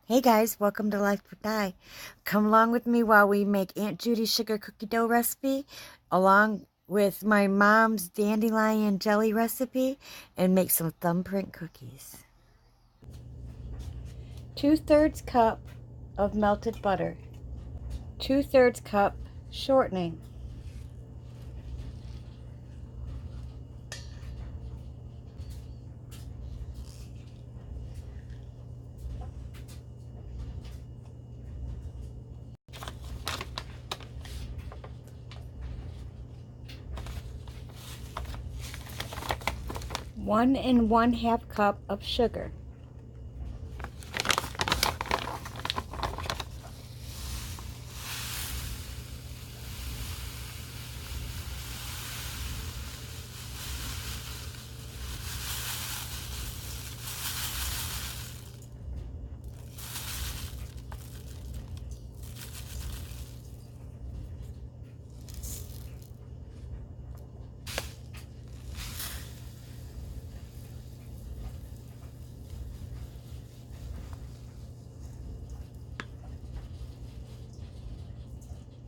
Hey guys, welcome to Life with Di. Come along with me while we make Aunt Judy's sugar cookie dough recipe, along with my mom's dandelion jelly recipe, and make some thumbprint cookies. 2/3 cup of melted butter, 2/3 cup shortening, 1 1/2 cup of sugar.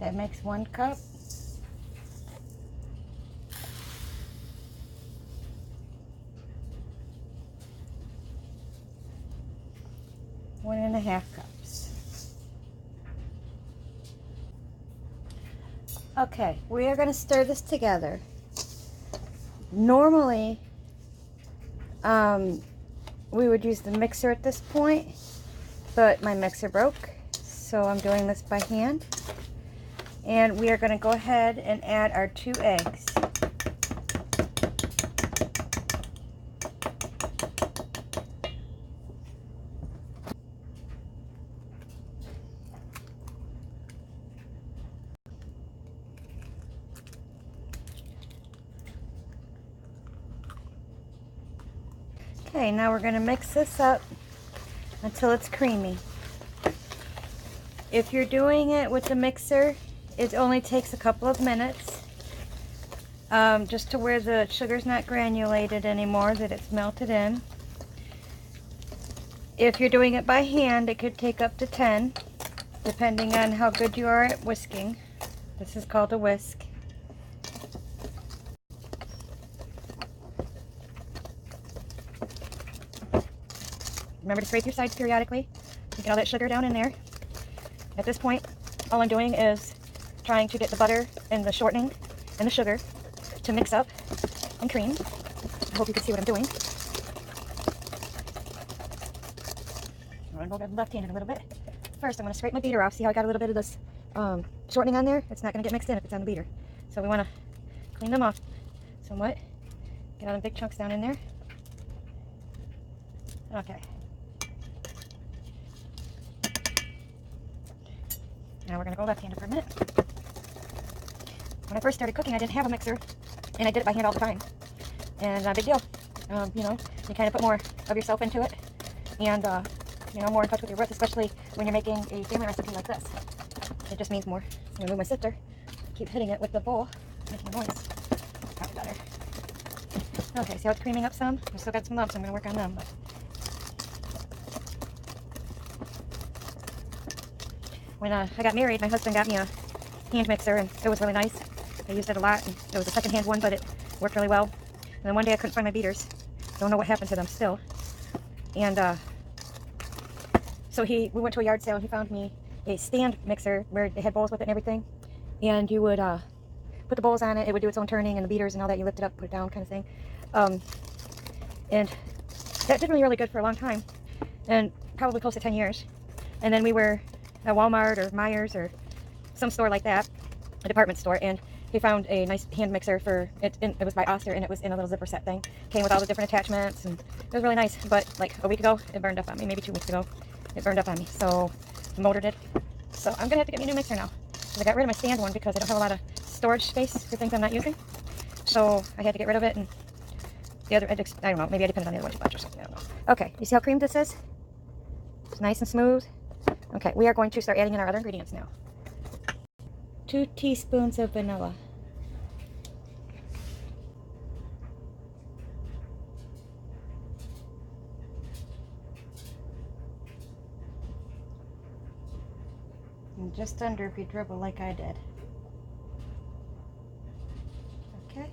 That makes 1 cup. One and a half cups. Okay, we are going to stir this together. Normally, we would use the mixer at this point, but my mixer broke, so I'm doing this by hand. And we are going to go ahead and add our 2 eggs. Okay, now we're going to mix this up until it's creamy. If you're doing it with the mixer, it only takes a couple of minutes, just to where the sugar's not granulated anymore, that it's melted in. If you're doing it by hand, it could take up to 10, depending on how good you are at whisking. This is called a whisk. Remember to scrape your sides periodically. You get all that sugar down in there. At this point, all I'm doing is trying to get the butter and the shortening and the sugar to mix up and cream. I hope you can see what I'm doing. I'm going to go left-handed a little bit. First, I'm going to scrape my beater off. See how I got a little bit of this shortening on there? It's not going to get mixed in if it's on the beater. So we want to clean them off somewhat. Get all the big chunks down in there. Okay. Now we're going to go left-handed for a minute. When I first started cooking, I didn't have a mixer, and I did it by hand all the time. And not a big deal. You know, you kind of put more of yourself into it, and you know, more in touch with your breath, especially when you're making a family recipe like this. It just means more. I'm going to move my sifter, keep hitting it with the bowl, making a noise. Probably better. Okay, see how it's creaming up some? I've still got some lumps, I'm going to work on them. When I got married, my husband got me a hand mixer, and it was really nice. I used it a lot, and it was a second-hand one, but it worked really well. And then one day I couldn't find my beaters. Don't know what happened to them still. And so we went to a yard sale, and he found me a stand mixer where it had bowls with it and everything. And you would put the bowls on it, it would do its own turning, and the beaters and all that, you lift it up, put it down kind of thing. And that did really good for a long time, and probably close to 10 years. And then we were at Walmart or Myers or some store like that, a department store, and he found a nice hand mixer for it. It was by Oster, and it was in a little zipper set thing. Came with all the different attachments, and it was really nice. But like a week ago, it burned up on me. Maybe 2 weeks ago, it burned up on me. So the motor did. So I'm gonna have to get me a new mixer now. I got rid of my stand one because I don't have a lot of storage space for things I'm not using. So I had to get rid of it, and the other, I don't know, maybe I depended on the other one you bought or something. I don't know. Okay, you see how creamed this is? It's nice and smooth. Okay, we are going to start adding in our other ingredients now. 2 teaspoons of vanilla. And just under if you dribble like I did. Okay,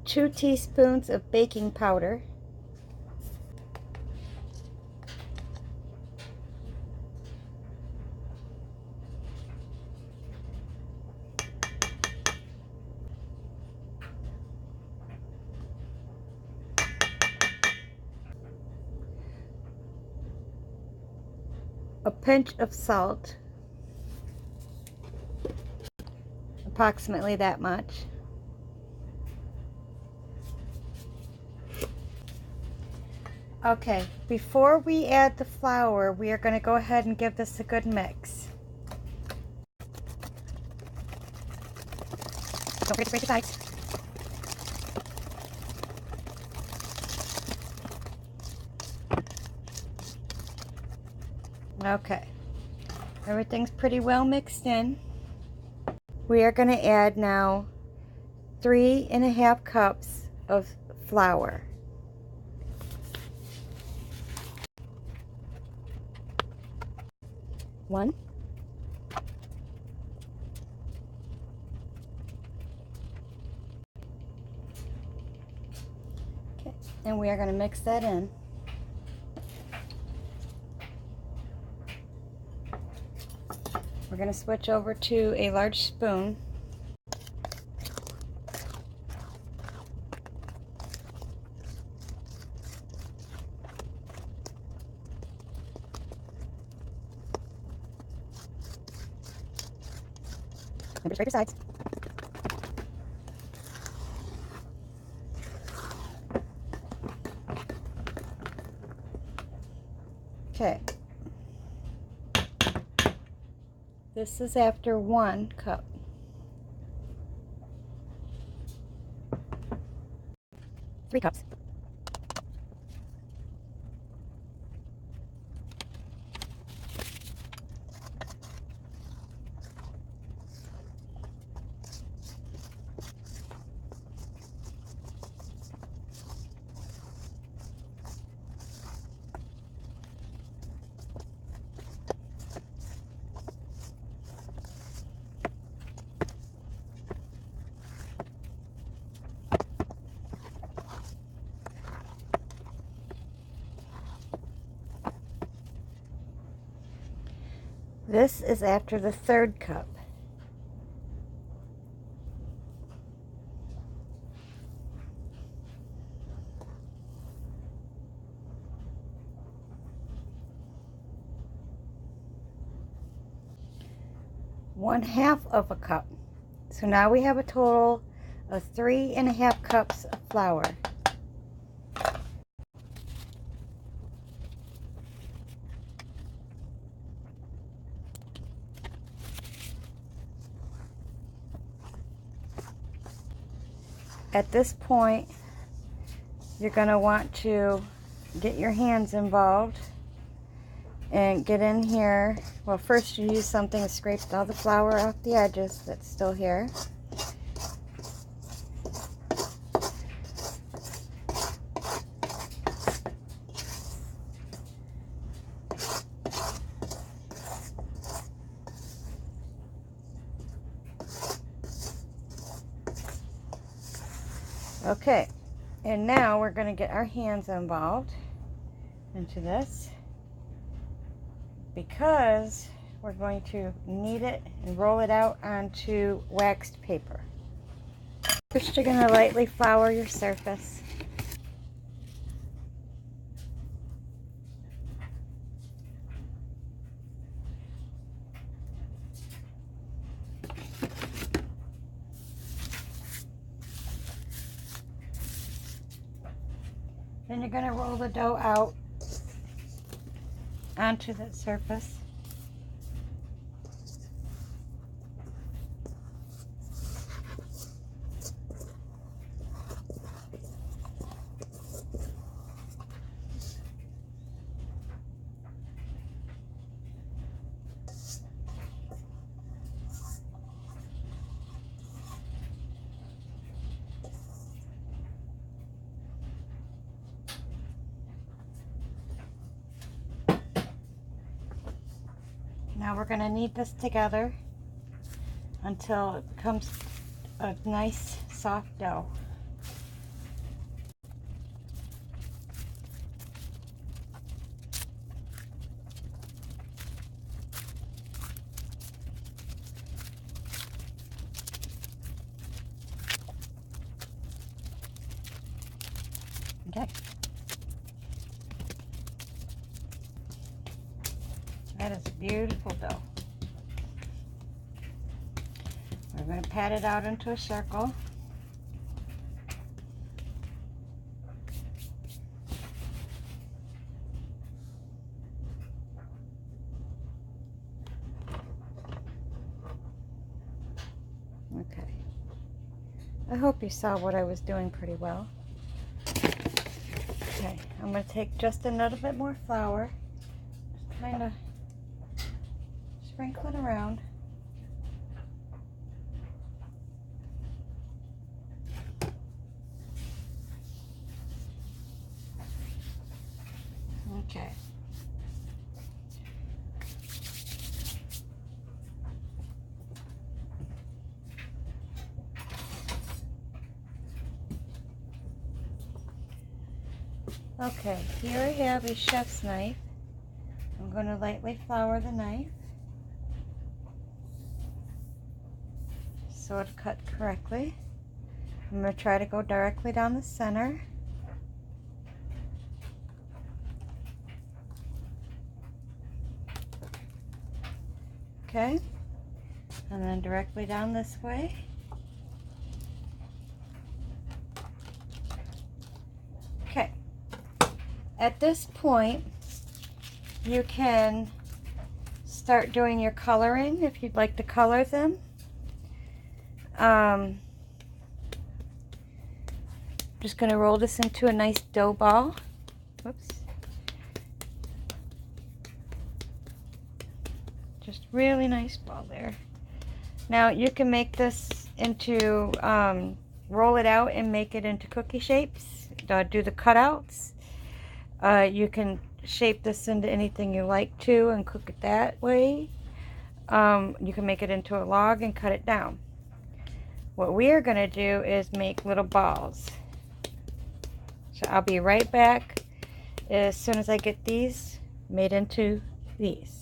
2 teaspoons of baking powder. A pinch of salt, approximately that much. Okay, before we add the flour, we are going to go ahead and give this a good mix. Don't forget to break the sides. Okay, everything's pretty well mixed in. We are going to add now 3½ cups of flour. One. Okay, and we are going to mix that in. We're going to switch over to a large spoon. Remember to scrape your sides. Okay. This is after 1 cup. Three cups. This is after the 3rd cup. One-half of a cup. So now we have a total of 3½ cups of flour. At this point, you're going to want to get your hands involved and get in here. Well, first you use something to scrape all the flour off the edges that's still here. Okay, and now we're going to get our hands involved into this because we're going to knead it and roll it out onto waxed paper. First, you're going to lightly flour your surface. Then you're going to roll the dough out onto the surface. Now we're going to knead this together until it becomes a nice soft dough. Okay. That is a beautiful dough. We're going to pat it out into a circle. Okay. I hope you saw what I was doing pretty well. Okay, I'm going to take just a little bit more flour, just kind of sprinkle it around. Okay. Okay, here I have a chef's knife. I'm going to lightly flour the knife so it'll cut correctly. I'm going to try to go directly down the center. Okay, and then directly down this way. Okay, at this point you can start doing your coloring if you'd like to color them. Just going to roll this into a nice dough ball. Whoops. Just really nice ball there. Now you can make this into, roll it out and make it into cookie shapes. Do the cutouts. You can shape this into anything you like to and cook it that way. You can make it into a log and cut it down. What we are going to do is make little balls. So I'll be right back as soon as I get these made into these.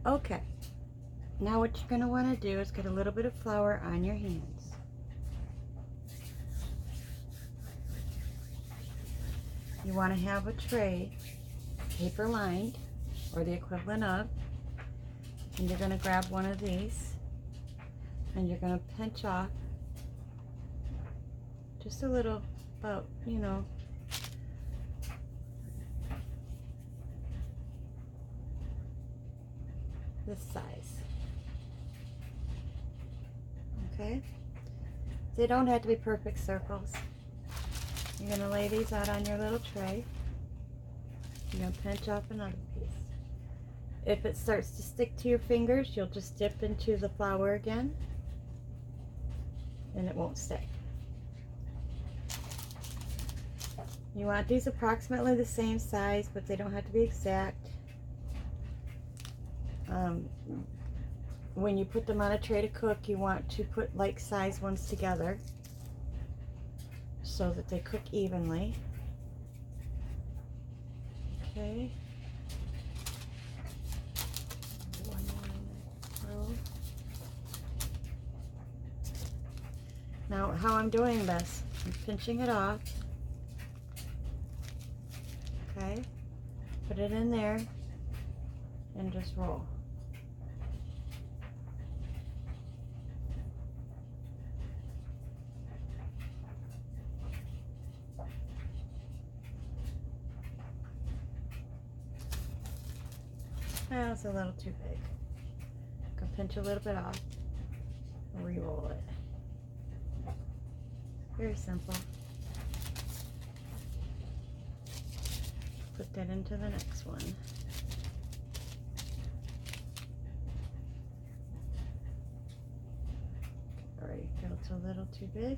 Okay, now what you're going to want to do is get a little bit of flour on your hands. You want to have a tray, paper lined, or the equivalent of, and you're going to grab one of these, and you're going to pinch off just a little, about, you know, this size. Okay? They don't have to be perfect circles. You're going to lay these out on your little tray. You're going to pinch off another piece. If it starts to stick to your fingers, you'll just dip into the flour again and it won't stick. You want these approximately the same size, but they don't have to be exact. When you put them on a tray to cook, you want to put like size ones together so that they cook evenly. Okay. One more row. Now, how I'm doing this, I'm pinching it off. Okay. Put it in there and just roll. That's a little too big. I can pinch a little bit off and re-roll it. Very simple. put that into the next one. Alright, that's a little too big.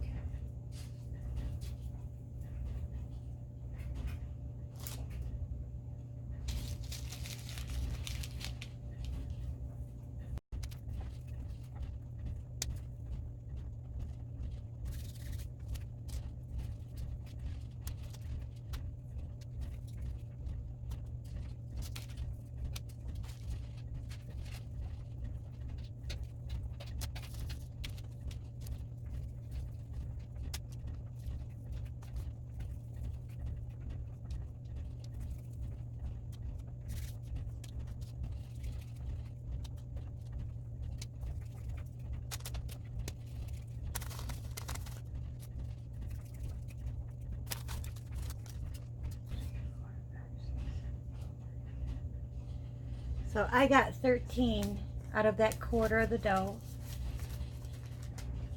So I got 13 out of that quarter of the dough.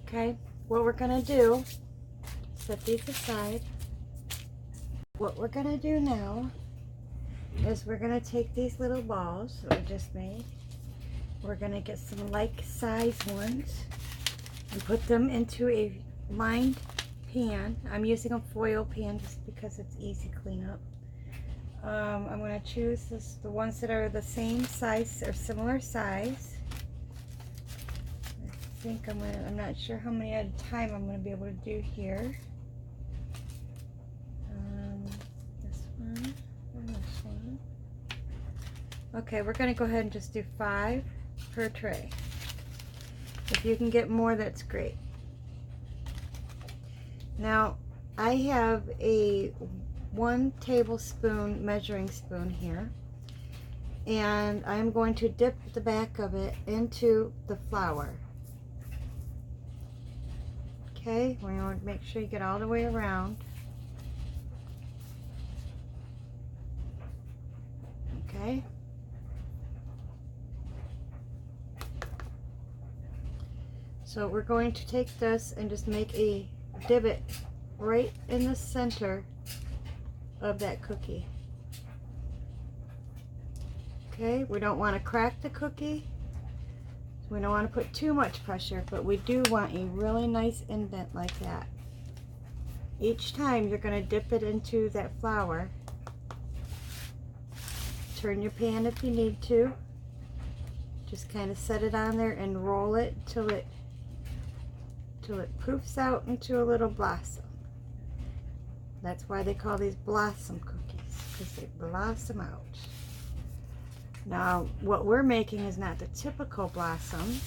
Okay, what we're gonna do, set these aside. What we're gonna do now is we're gonna take these little balls that we just made. We're gonna get some like-sized ones and put them into a lined pan. I'm using a foil pan just because it's easy cleanup. I'm going to choose the ones that are the same size or similar size. I think I'm not sure how many at a time I'm going to be able to do here. This one and this one. Okay, we're going to go ahead and just do 5 per tray. If you can get more, that's great. Now, I have a 1 tablespoon measuring spoon here, and I'm going to dip the back of it into the flour. Okay, we want to make sure you get all the way around. Okay. So we're going to take this and just make a divot right in the center of that cookie. Okay, we don't want to crack the cookie. So we don't want to put too much pressure, but we do want a really nice indent like that. Each time you're going to dip it into that flour. Turn your pan if you need to. Just kind of set it on there and roll it till it poofs out into a little blossom. That's why they call these blossom cookies, because they blossom out. Now, what we're making is not the typical blossom.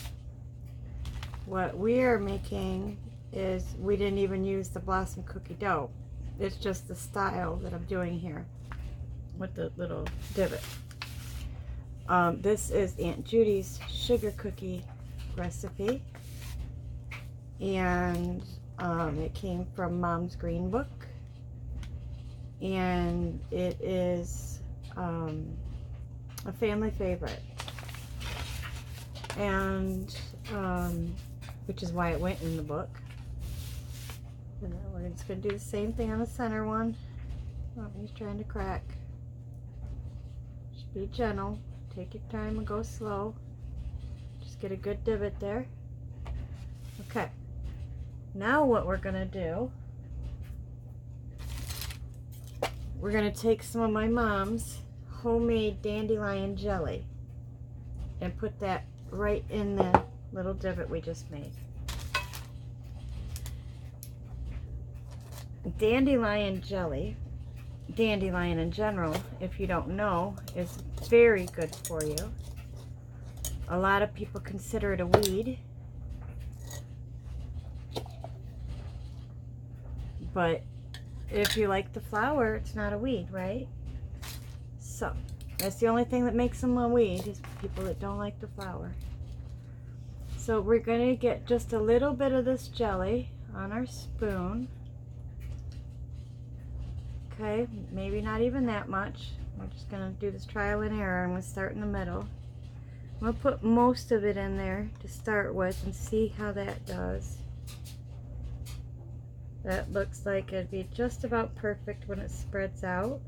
What we're making is, we didn't even use the blossom cookie dough. It's just the style that I'm doing here with the little divot. This is Aunt Judy's sugar cookie recipe, and it came from Mom's Green Book. And it is a family favorite, and which is why it went in the book. And then we're just going to do the same thing on the center one. Oh, he's trying to crack. Just be gentle, take your time and go slow. Just get a good divot there. Okay, now what we're going to do, we're going to take some of my mom's homemade dandelion jelly and put that right in the little divot we just made. Dandelion jelly, dandelion in general, if you don't know, is very good for you. A lot of people consider it a weed, but if you like the flower, it's not a weed, right? So, that's the only thing that makes them a weed, is people that don't like the flower. So we're going to get just a little bit of this jelly on our spoon. Okay, maybe not even that much. We're just going to do this trial and error. I'm going to start in the middle. I'm going to put most of it in there to start with and see how that does. That looks like it'd be just about perfect when it spreads out.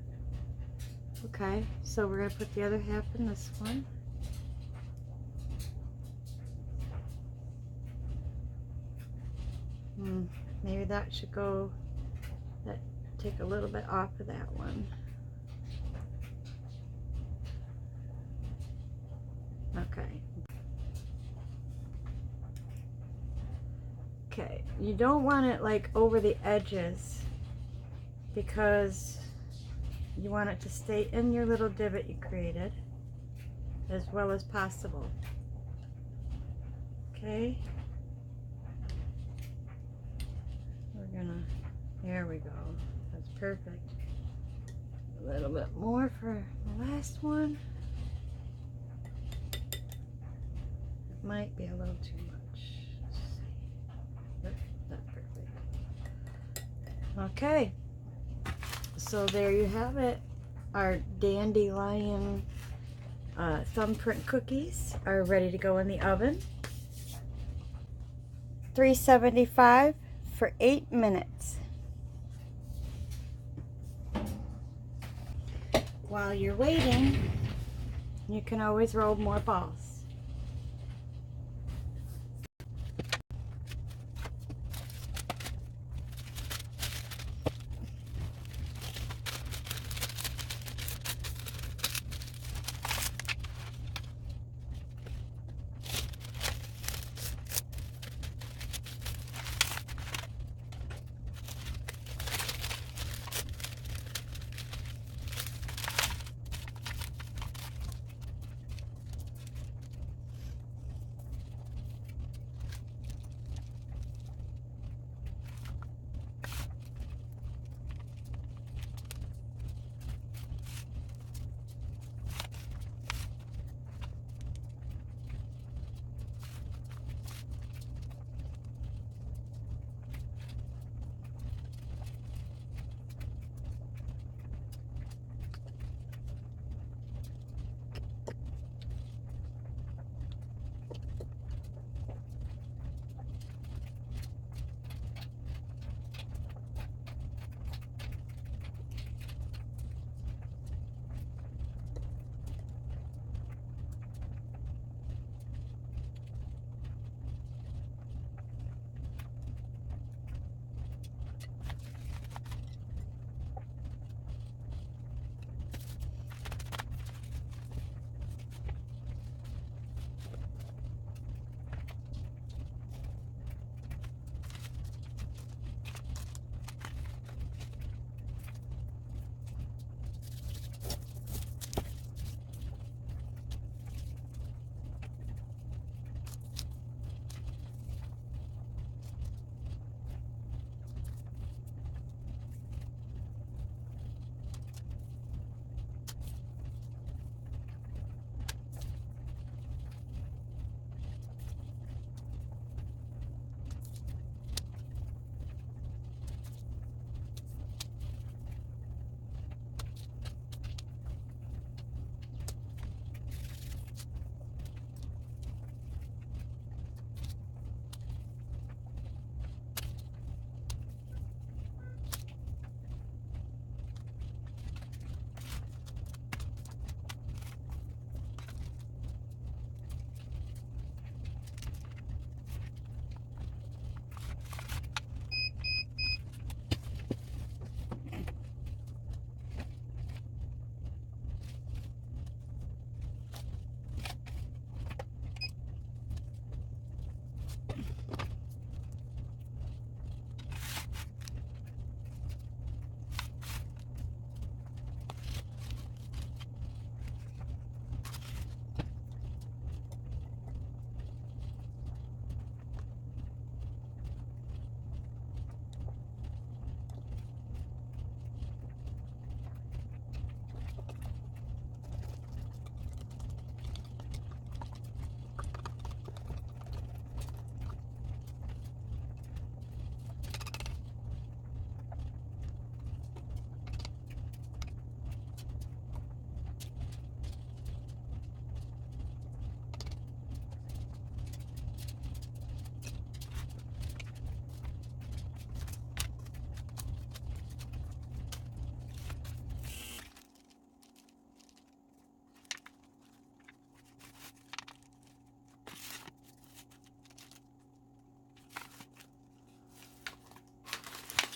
Okay, so we're going to put the other half in this one. Maybe that should go, take a little bit off of that one. Okay. Okay, you don't want it like over the edges because you want it to stay in your little divot you created as well as possible. Okay. We're gonna, there we go. That's perfect. A little bit more for the last one. It might be a little too much. Let's see. Yep, that's perfect. Okay. So there you have it. Our Dandelion thumbprint cookies are ready to go in the oven. 375 for 8 minutes. While you're waiting, you can always roll more balls.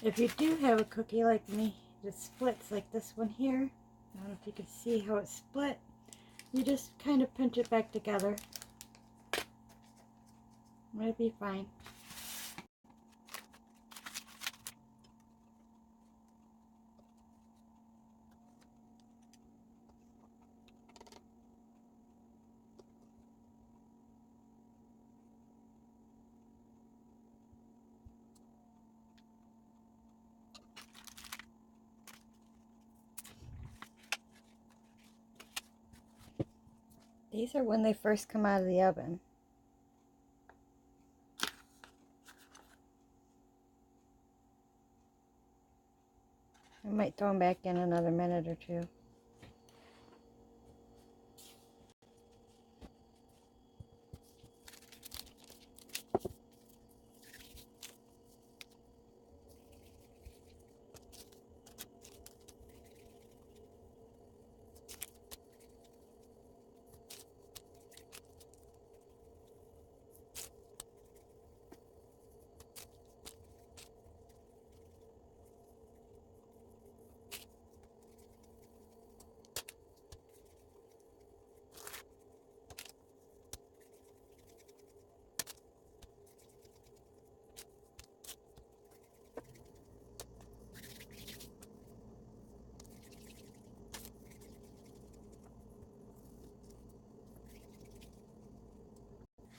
If you do have a cookie like me that splits like this one here, I don't know if you can see how it's split, you just kind of pinch it back together. It'll be fine. These are when they first come out of the oven. I might throw them back in another minute or two.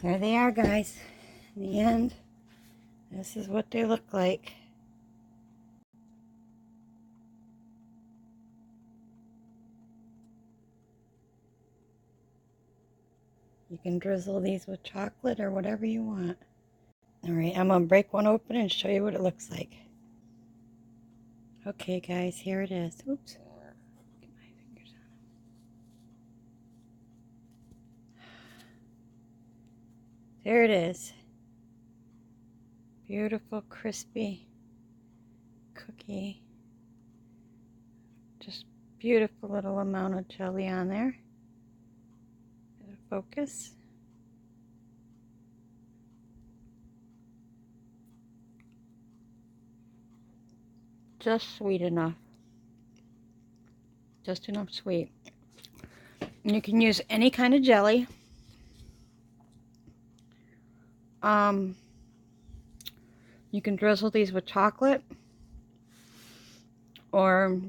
There they are, guys. In the end, this is what they look like. You can drizzle these with chocolate or whatever you want. Alright, I'm going to break one open and show you what it looks like. Okay, guys, here it is. Oops. Get my fingers on it. There it is. Beautiful, crispy cookie. Just beautiful little amount of jelly on there. Focus. Just sweet enough. Just enough sweet. And you can use any kind of jelly. You can drizzle these with chocolate or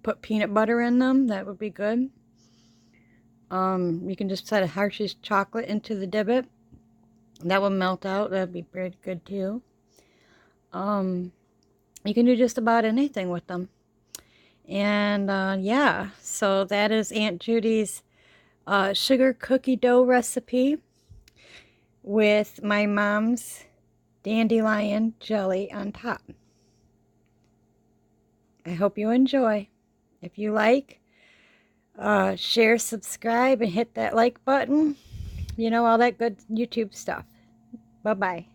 put peanut butter in them. That would be good. You can just set a Hershey's chocolate into the divot. That will melt out. That'd be pretty good too. You can do just about anything with them. And yeah, so that is Aunt Judy's sugar cookie dough recipe with my mom's dandelion jelly on top. I hope you enjoy. If you like, share, subscribe, and hit that like button. You know, all that good YouTube stuff. Bye-bye.